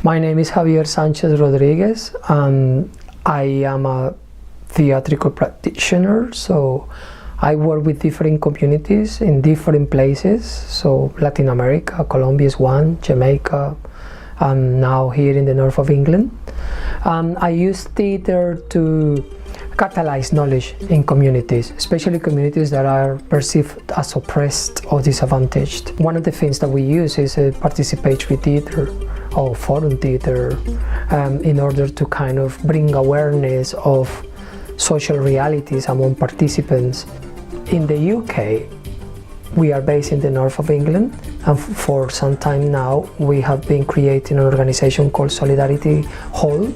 My name is Javier Sanchez Rodriguez, and I am a theatrical practitioner, so I work with different communities in different places. So Latin America, Colombia is one, Jamaica, and now here in the north of England. I use theater to catalyze knowledge in communities, especially communities that are perceived as oppressed or disadvantaged. One of the things that we use is a participatory theater or forum theater in order to kind of bring awareness of social realities among participants. In the UK, we are based in the north of England, and for some time now we have been creating an organization called Solidarity Hull.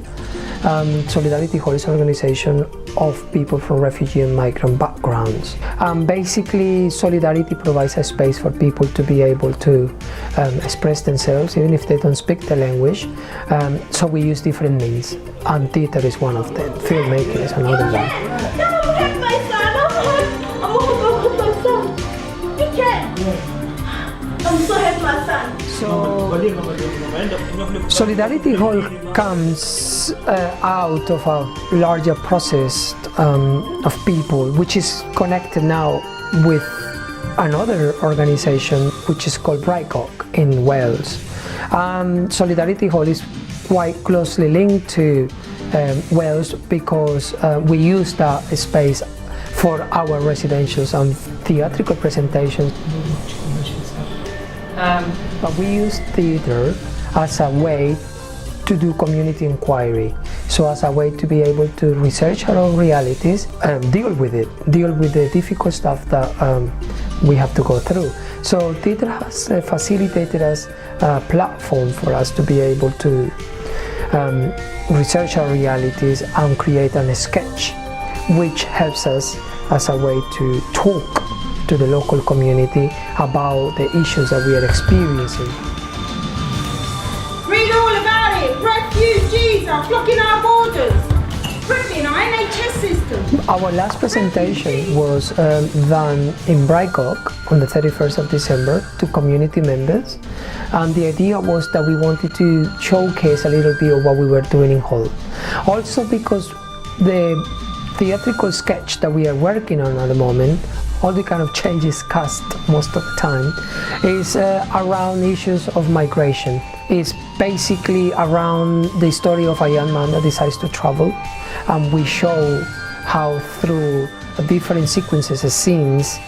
Solidarity Hull is an organization of people from refugee and migrant backgrounds. Basically, Solidarity provides a space for people to be able to express themselves even if they don't speak the language. So we use different means, and theater is one of them. Filmmaking is another one. So, Solidarity Hall comes out of a larger process of people, which is connected now with another organization which is called Braich Goch in Wales. Solidarity Hall is quite closely linked to Wales because we use that space for our residentials and theatrical presentations. But we use theater as a way to do community inquiry, so as a way to be able to research our own realities and deal with the difficult stuff that we have to go through. So theater has facilitated us a platform for us to be able to research our realities and create a sketch which helps us as a way to talk to the local community about the issues that we are experiencing. Read all about it! Refugees are blocking our borders! Threatening our NHS system! Our last presentation was done in Braich Goch on the 31st of December to community members, and the idea was that we wanted to showcase a little bit of what we were doing in Hull. Also because the theatrical sketch that we are working on at the moment, all the kind of changes cast most of the time, is around issues of migration. It's basically around the story of a young man that decides to travel, and we show how through different sequences and scenes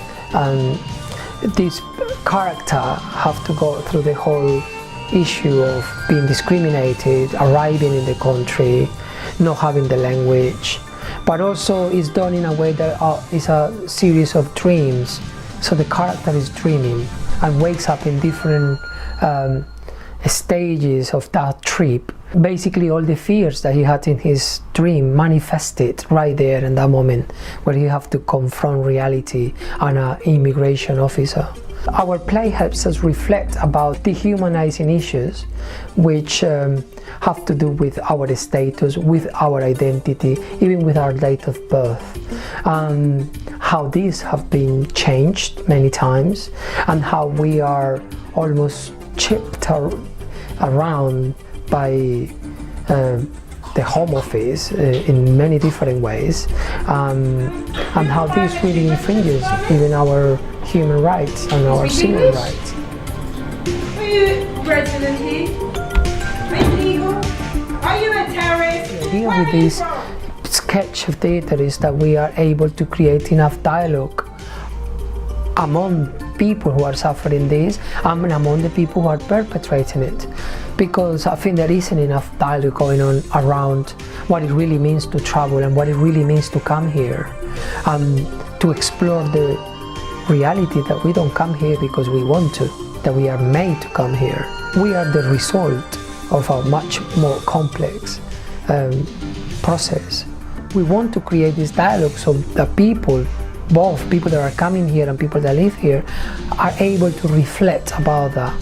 this character have to go through the whole issue of being discriminated, arriving in the country, not having the language. But also it's done in a way that is a series of dreams. So the character is dreaming and wakes up in different stages of that trip. Basically all the fears that he had in his dream manifested right there in that moment where he have to confront reality and an immigration officer. Our play helps us reflect about dehumanizing issues which have to do with our status, with our identity, even with our date of birth. How these have been changed many times, and how we are almost chipped around by the Home Office in many different ways, and how this really infringes even our human rights and our civil rights. Are you resident here? Are you legal? Are you a terrorist? The idea with this sketch of theatre is that we are able to create enough dialogue among people who are suffering this and among the people who are perpetrating it, because I think there isn't enough dialogue going on around what it really means to travel and what it really means to come here, and to explore the reality that we don't come here because we want to, that we are made to come here. We are the result of a much more complex process. We want to create this dialogue so that people, both people that are coming here and people that live here, are able to reflect about that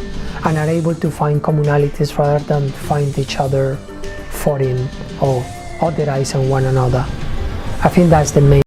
and are able to find commonalities rather than find each other foreign or otherizing one another. I think that's the main